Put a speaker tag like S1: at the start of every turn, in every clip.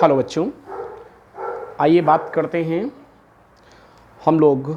S1: Hello बच्चों, आइए बात करते हैं। हम लोग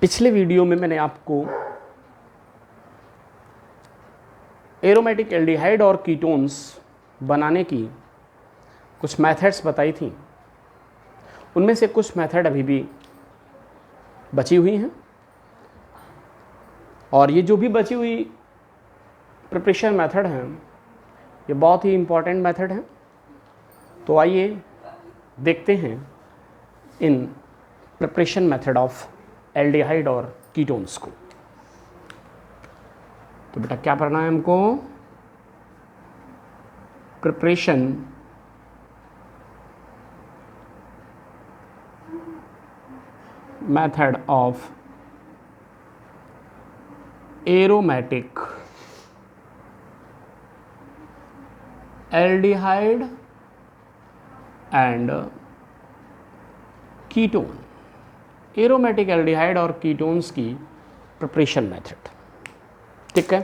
S1: पिछले वीडियो में मैंने आपको एरोमेटिक एल्डिहाइड और कीटोन्स बनाने की कुछ मेथड्स बताई थी। उनमें से कुछ मेथड अभी भी बची हुई हैं और ये जो भी बची हुई प्रिपरेशन मेथड हैं ये बहुत ही इम्पॉर्टेंट मेथड हैं। तो आइए देखते हैं in preparation method of aldehyde और कीटोन्स को। तो बेटा क्या पढ़ना है हमको? Preparation method of aromatic aldehyde and ketone. Aromatic aldehyde और कीटोन्स की प्रिपरेशन मेथड। ठीक है,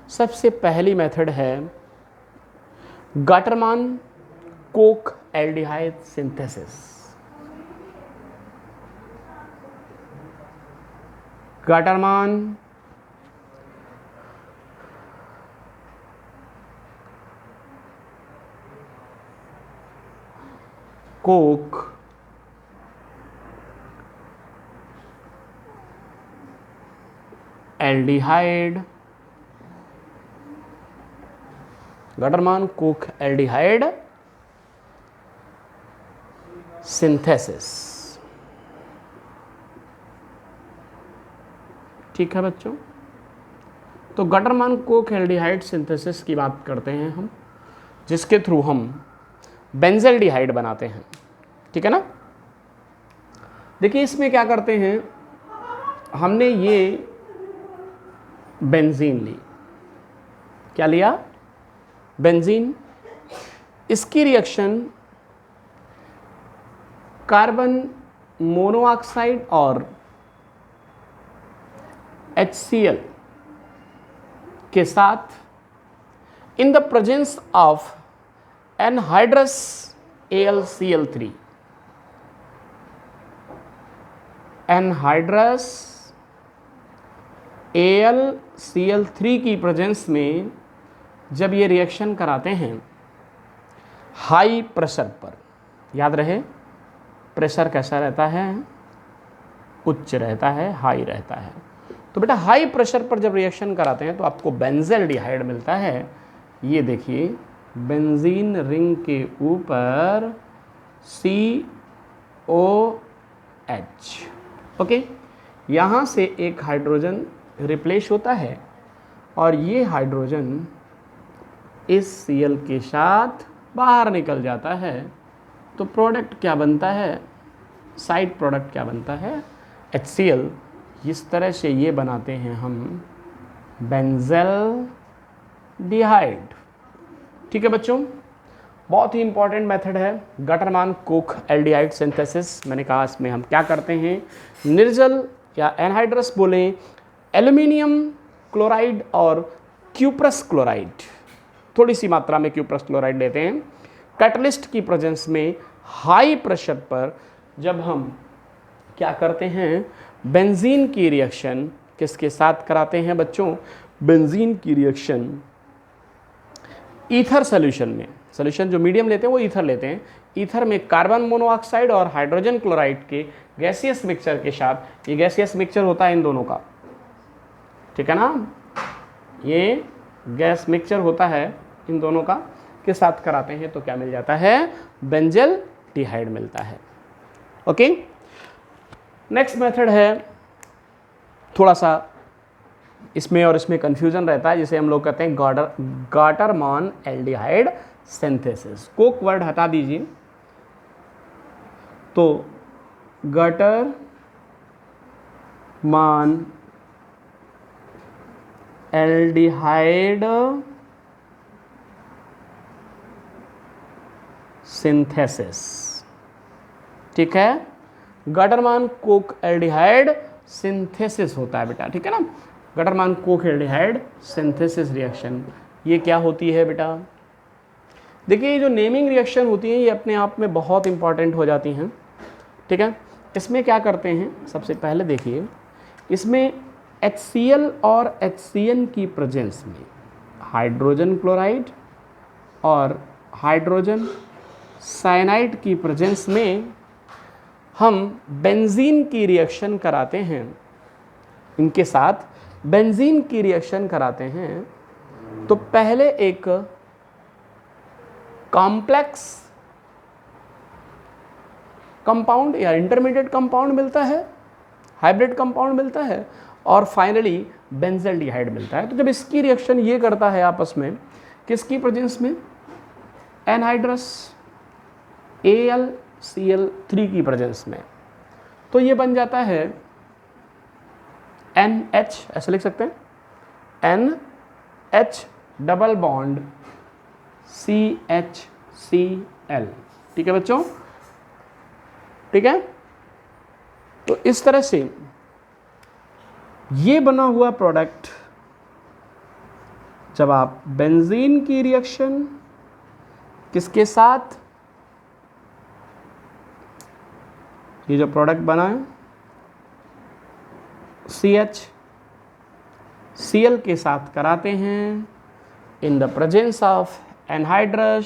S1: सबसे पहली मेथड है Gattermann Koch aldehyde synthesis. Gattermann Koch aldehyde, Gattermann Koch aldehyde synthesis. ठीक है बच्चों, तो गाटरमान कोक एल्डिहाइड सिंथेसिस की बात करते हैं हम, जिसके थ्रू हम बेंजल्डिहाइड बनाते हैं। ठीक है ना। देखिए इसमें क्या करते हैं, हमने ये बेंजीन ली। क्या लिया? बेंजीन। इसकी रिएक्शन कार्बन मोनोऑक्साइड और HCl के साथ in the presence of anhydrous AlCl3, anhydrous AlCl3 की प्रेजेंस में जब ये रिएक्शन कराते हैं हाई प्रेशर पर, याद रहे प्रेशर कैसा रहता है? उच्च रहता है, हाई रहता है। तो बेटा हाई प्रेशर पर जब रिएक्शन कराते हैं तो आपको बेंजल्डिहाइड मिलता है। ये देखिए बेंजीन रिंग के ऊपर COH। ओके, यहाँ से एक हाइड्रोजन रिप्लेस होता है और ये हाइड्रोजन इस Cl के साथ बाहर निकल जाता है। तो प्रोडक्ट क्या बनता है? साइड प्रोडक्ट क्या बनता है? HCl। इस तरह से ये बनाते हैं हम बेंजल्डिहाइड। ठीक है बच्चों, बहुत ही इंपॉर्टेंट मेथड है गाटरमान कोक एल्डिहाइड सिंथेसिस। मैंने कहा इसमें हम क्या करते हैं, निर्जल या एनहाइड्रस बोले, एल्यूमिनियम क्लोराइड और क्यूप्रस क्लोराइड, थोड़ी सी मात्रा में क्यूप्रस क्लोराइड लेते हैं। कैटलिस्ट की प्रेजेंस में हाई प्रेशर पर जब हम क्या करते हैं, बेंजीन की रिएक्शन किसके साथ कराते हैं बच्चों? बेंजीन की रिएक्शन ईथर सॉल्यूशन में, सॉल्यूशन जो मीडियम लेते हैं वो ईथर लेते हैं। ईथर में कार्बन मोनोऑक्साइड और हाइड्रोजन क्लोराइड के गैसियस मिक्सचर के साथ, ये गैसियस मिक्सचर होता है इन दोनों का, ठीक है ना, ये गैस मिक्सचर होता है इन दोनों का, के साथ कराते हैं तो क्या मिल जाता है? बेंजल्डिहाइड मिलता है। ओके, नेक्स्ट मेथड है, थोड़ा सा इसमें और इसमें कंफ्यूजन रहता है, जिसे हम लोग कहते हैं Gattermann aldehyde synthesis. Coke word हटा दीजिए, तो गाटरमान एल्डिहाइड सिंथेसिस। ठीक है, गाटरमान कोक एल्डिहाइड सिंथेसिस होता है बेटा। ठीक है ना, Gattermann Koch aldehyde synthesis reaction ये क्या होती है बेटा? देखिए ये जो नेमिंग रिएक्शन होती हैं ये अपने आप में बहुत इंपॉर्टेंट हो जाती हैं, ठीक है। इसमें क्या करते हैं, सबसे पहले देखिए इसमें HCl और HCN की प्रेजेंस में हाइड्रोजन क्लोराइड और हाइड्रोजन साइनाइड की प्रेजेंस में हम बेंजीन की रिएक्शन कराते हैं, इनके साथ बेंजीन की रिएक्शन कराते हैं। तो पहले एक कॉम्प्लेक्स कंपाउंड या इंटरमीडिएट कंपाउंड मिलता है, हाइब्रिड कंपाउंड मिलता है, और फाइनली बेंजल्डिहाइड मिलता है। तो जब इसकी रिएक्शन ये करता है आपस में, किसकी प्रेजेंस में, एनहाइड्रस AlCl3 की प्रेजेंस में, तो ये बन जाता है NH, ऐसे लिख सकते हैं NH डबल बॉन्ड CHCl, ठीक है बच्चों, ठीक है। तो इस तरह से ये बना हुआ प्रोडक्ट जब आप बेंजीन की रिएक्शन किसके साथ, ये जो प्रोडक्ट बना है CHCl के साथ कराते हैं in the presence of anhydrous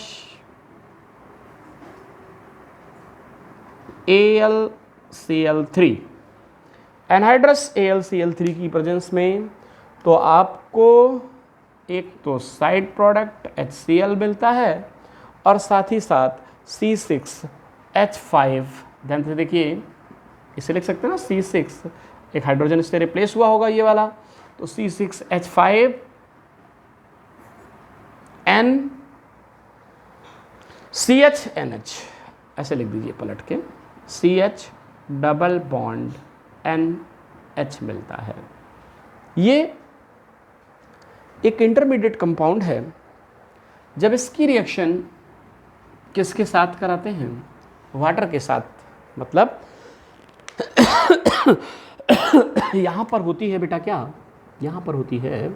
S1: AlCl3, anhydrous AlCl3 की प्रेजेंस में, तो आपको एक तो साइड प्रोडक्ट HCl मिलता है और साथ ही साथ C6H5, ध्यान से देखिए इसे लिख सकते हैं ना, C6 एक हाइड्रोजन इससे रिप्लेस हुआ होगा ये वाला, तो C6H5N CHNH, ऐसे लिख दीजिए पलट के, CH डबल बॉन्ड NH मिलता है। ये एक इंटरमीडिएट कंपाउंड है। जब इसकी रिएक्शन किसके साथ कराते हैं, वाटर के साथ, मतलब यहाँ पर होती है बेटा क्या, यहाँ पर होती है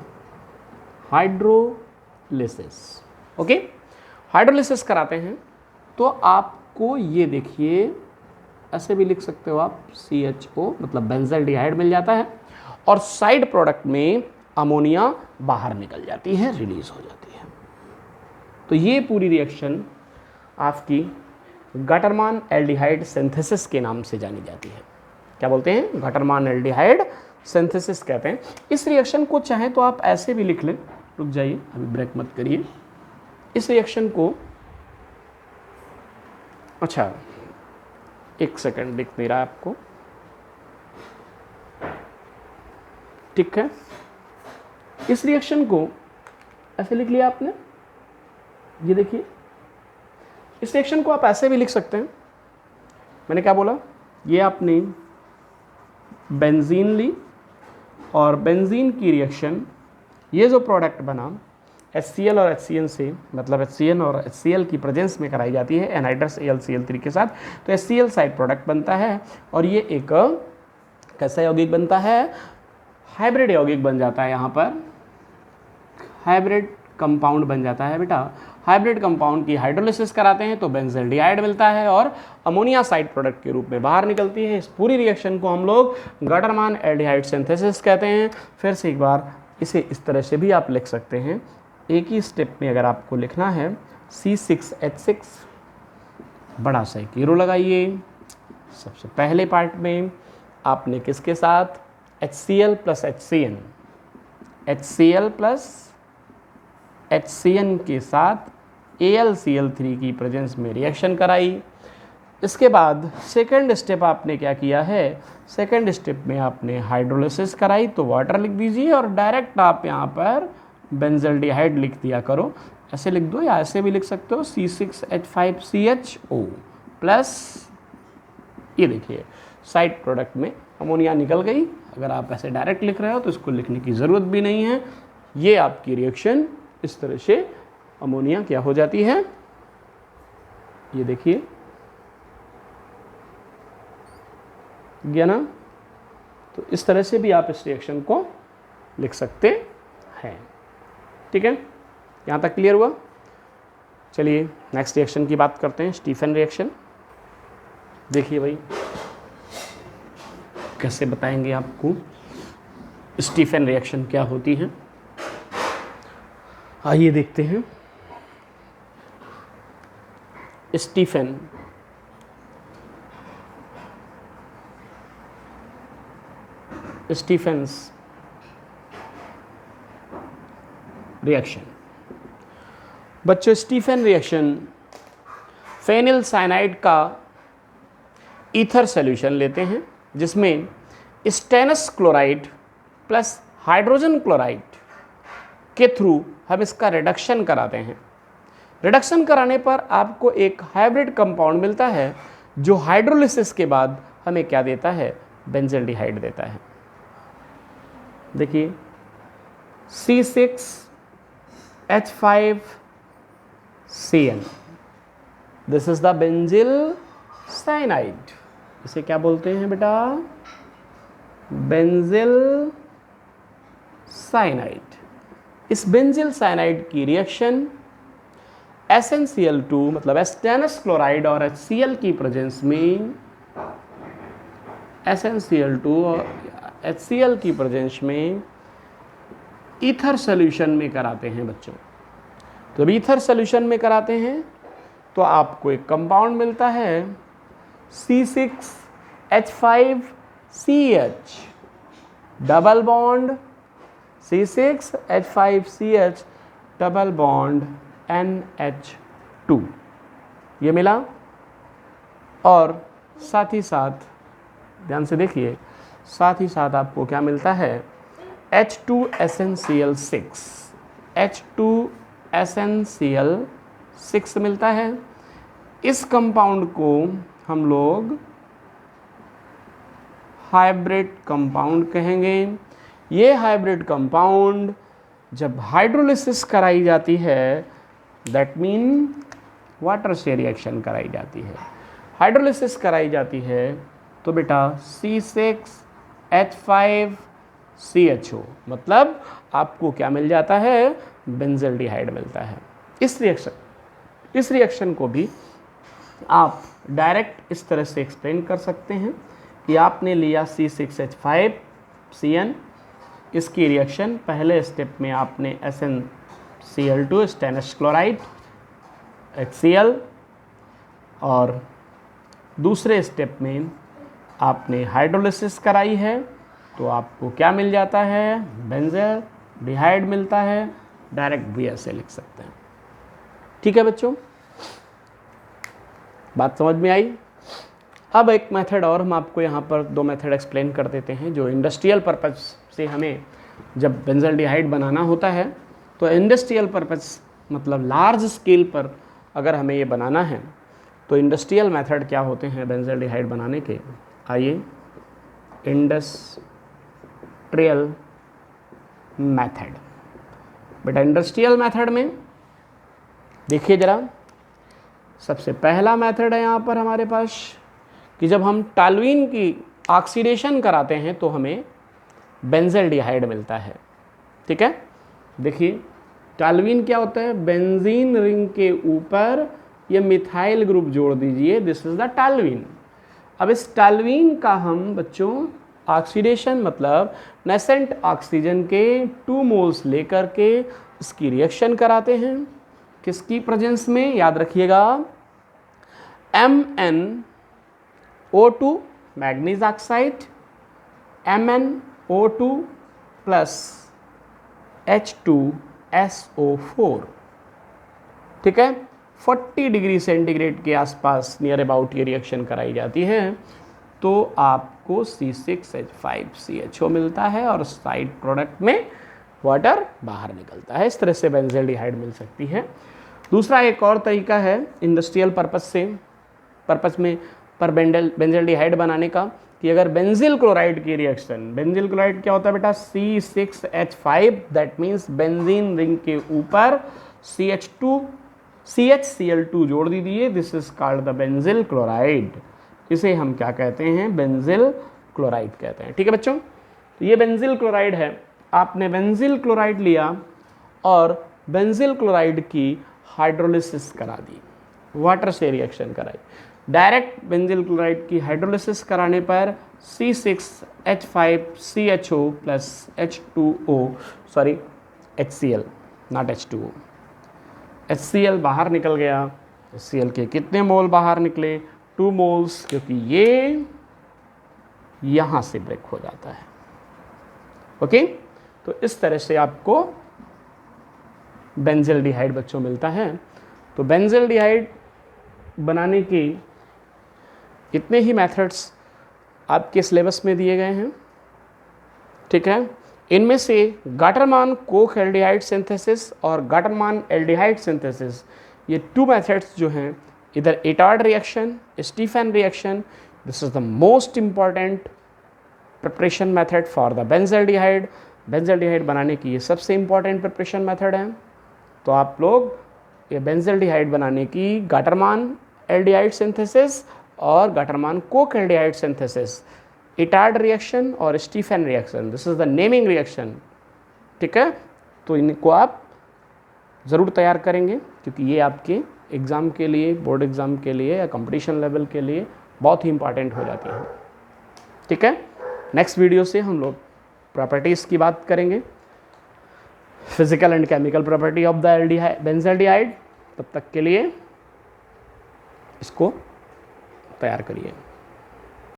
S1: हाइड्रोलिसिस, ओके। हाइड्रोलिसिस कराते हैं तो आपको ये देखिए ऐसे भी लिख सकते हो आप, CHO मतलब बेंजल्डिहाइड मिल जाता है, और साइड प्रोडक्ट में अमोनिया बाहर निकल जाती है, रिलीज हो जाती है। तो ये पूरी रिएक्शन आपकी गटरमान एल्डिहाइड सिंथेसिस के नाम से जानी जाती है। क्या बोलते हैं, गटरमान एल्डिहाइड सिंथेसिस कहते हैं। इस रिएक्शन को चाहें तो आप ऐसे भी लिख लें, रुक जाइए अभी ब्रेक मत करिए। इस रिएक्शन को, अच्छा एक सेकंड दिख नहीं रहा आपको, ठीक है। इस रिएक्शन को ऐसे लिख लिया आपने, ये देखिए इस रिएक्शन को आप ऐसे भी लिख सकते हैं। मैंने क्या बोला, ये आपने बेंजीन ली और बेंजीन की रिएक्शन, ये जो प्रोडक्ट बना HCl और HCN से, मतलब HCN और HCl की प्रेजेंस में कराई जाती है एनहाइड्रस AlCl3 के साथ, तो HCl साइड प्रोडक्ट बनता है और ये एक कैसा यौगिक बनता है, हाइब्रिड यौगिक बन जाता है। यहाँ पर हाइब्रिड कंपाउंड बन जाता है बेटा। हाइब्रिड कंपाउंड की हाइड्रोलिसिस कराते हैं तो बेंजल्डिहाइड मिलता है और अमोनिया साइड प्रोडक्ट के रूप में बाहर निकलती है। इस पूरी रिएक्शन को हम लोग गटरमान एल्डिहाइड सिंथेसिस कहते हैं। फिर से एक बार इसे इस तरह से भी आप लिख सकते हैं, एक ही स्टेप में अगर आपको लिखना है C6H6, बड़ा सा एक हीरो लगाइए। सबसे पहले पार्ट में आपने किसके साथ, HCl plus HCN, HCl plus HCN के साथ AlCl3 की प्रेजेंस में रिएक्शन कराई। इसके बाद सेकंड स्टेप आपने क्या किया है, सेकंड स्टेप में आपने हाइड्रोलिसिस कराई, तो वाटर लिख दीजिए और डायरेक्ट आप यहाँ पर बेंजल्डिहाइड लिख दिया करो। ऐसे लिख दो या ऐसे भी लिख सकते हो, C6H5CHO प्लस, ये देखिए साइड प्रोडक्ट में अमोनिया निकल गई। अगर आप ऐसे डायरेक्ट लिख रहे हो तो इसको लिखने की ज़रूरत भी नहीं है। ये आपकी रिएक्शन इस तरह से अमोनिया क्या हो जाती है, ये देखिए गया ना। तो इस तरह से भी आप इस रिएक्शन को लिख सकते हैं। ठीक है, यहाँ तक क्लियर हुआ। चलिए नेक्स्ट रिएक्शन की बात करते हैं, स्टीफन रिएक्शन। देखिए भाई कैसे बताएंगे आपको स्टीफन रिएक्शन क्या होती है, आइए देखते हैं। Stephen's reaction. बच्चों स्टीफन रिएक्शन फेनिल साइनाइड का ईथर सॉल्यूशन लेते हैं जिसमें stannous chloride plus hydrogen chloride के थ्रू हम इसका रिडक्शन कराते हैं। रिडक्शन कराने पर आपको एक हाइब्रिड कंपाउंड मिलता है जो हाइड्रोलिसिस के बाद हमें क्या देता है, बेंजल्डिहाइड देता है। देखिए C6H5Cl, this is the benzyl cyanide. इसे क्या बोलते हैं बेटा, बेंजिल साइनाइड। इस बेंजिल साइनाइड की रिएक्शन SnCl2 मतलब एस्टेनस क्लोराइड और HCl की प्रेजेंस में, SnCl2 और HCl की प्रेजेंस में ईथर सॉल्यूशन में कराते हैं बच्चों। तो जब ईथर सॉल्यूशन में कराते हैं तो आपको एक कंपाउंड मिलता है C6H5CH double bond, C6H5CH double bond NH2 ये मिला। और साथ ही साथ ध्यान से देखिए, साथ ही साथ आपको क्या मिलता है, H2SnCl6, H2SnCl6 मिलता है। इस कंपाउंड को हम लोग हाइब्रिड कंपाउंड कहेंगे। ये हाइब्रिड कंपाउंड जब हाइड्रोलिसिस कराई जाती है, दैट मीन वाटर से रिएक्शन कराई जाती है, हाइड्रोलिसिस कराई जाती है, तो बेटा C6H5CHO मतलब आपको क्या मिल जाता है, बेंजल्डिहाइड मिलता है। इस रिएक्शन को भी आप डायरेक्ट इस तरह से एक्सप्लेन कर सकते हैं कि आपने लिया C6H5Cn, इसकी रिएक्शन पहले स्टेप में आपने SnCl2 स्टेनस क्लोराइड HCl और दूसरे स्टेप में आपने हाइड्रोलिसिस कराई है, तो आपको क्या मिल जाता है, बेंजल्डिहाइड मिलता है। डायरेक्ट भी ऐसे लिख सकते हैं। ठीक है बच्चों, बात समझ में आई। अब एक मेथड और हम आपको यहाँ पर दो मेथड एक्सप्लेन कर देते हैं जो इंडस्ट्रियल पर्पस से हमें जब बेंजल्डिहाइड बनाना होता है, तो इंडस्ट्रियल पर्पस मतलब लार्ज स्केल पर अगर हमें ये बनाना है तो इंडस्ट्रियल मेथड क्या होते हैं बेंजल्डिहाइड बनाने के, आइए इंडस्ट्रियल मेथड। बेटा इंडस्ट्रियल मेथड में देखिए जरा, सबसे पहला मेथड है यहाँ पर हमारे पास कि जब हम टॉल्यूइन की ऑक्सीडेशन कराते हैं तो हमें बेंजल्डिहाइड मिलता है। ठीक है, देखिए टॉल्यूइन क्या होता है, बेंजीन रिंग के ऊपर ये मिथाइल ग्रुप जोड़ दीजिए, दिस इज द टॉल्यूइन। अब इस टॉल्यूइन का हम बच्चों ऑक्सीडेशन मतलब नेसेंट ऑक्सीजन के 2 मोल्स लेकर के इसकी रिएक्शन कराते हैं। किसकी प्रेजेंस में, याद रखिएगा, MnO2 manganese oxide, MnO2 plus H2SO4। ठीक है, 40 डिग्री सेंटीग्रेड के आसपास नियर अबाउट ये रिएक्शन कराई जाती है, तो आपको C6H5CHO मिलता है और साइड प्रोडक्ट में वाटर बाहर निकलता है। इस तरह से बेंजल्डिहाइड मिल सकती है। दूसरा एक और तरीका है इंडस्ट्रियल पर्पस में पर बेंजल्डिहाइड बनाने का कि अगर बेंजिल क्लोराइड की रिएक्शन, बेंजिल क्लोराइड क्या होता है बेटा, C6H5, that means benzene ring के ऊपर CHCl2 जोड़ दीजिए, this is called the benzyl chloride. इसे हम क्या कहते हैं, बेंजिल क्लोराइड कहते हैं। ठीक है बच्चों, तो ये बेंजिल क्लोराइड है। आपने बेंजिल क्लोराइड लिया और बेंजिल क्लोराइड की हाइड्रोलिसिस करा दी, वाटर से रिएक्शन कराई। डायरेक्ट बेंजिल क्लोराइड की हाइड्रोलिसिस कराने पर C6H5CHO plus H2O, sorry HCl, not H2O, HCl बाहर निकल गया। HCl के कितने मोल बाहर निकले? 2 मोल्स, क्योंकि ये यहाँ से ब्रेक हो जाता है। ओके, तो इस तरह से आपको बेंजिल्डिहाइड बच्चों मिलता है। तो बेंजिल्डिहाइड बनाने के इतने ही मेथड्स आपके सिलेबस में दिए गए हैं, ठीक है। इनमें से गाटरमान कोक एल्डिहाइड सिंथेसिस और गाटरमान एल्डिहाइड सिंथेसिस, ये 2 मेथड्स जो हैं, इधर Etard reaction, Stephen reaction, this is the most important preparation method for the benzaldehyde. Benzaldehyde बनाने की ये सबसे इंपॉर्टेंट प्रिपरेशन मेथड है। तो आप लोग ये बेंजिल्डिहाइड बनाने की गाटरमान एल्डिहाइड सिंथेसिस और Gattermann Koch aldehyde synthesis, Etard reaction और Stephen reaction, this is the naming reaction, ठीक है। तो इनको आप ज़रूर तैयार करेंगे, क्योंकि ये आपके एग्ज़ाम के लिए, बोर्ड एग्ज़ाम के लिए या कंपटीशन लेवल के लिए बहुत ही इंपॉर्टेंट हो जाती हैं, ठीक है। नेक्स्ट वीडियो से हम लोग प्रॉपर्टीज़ की बात करेंगे, physical and chemical property of the benzaldehyde. तब तक के लिए इसको तैयार करिए।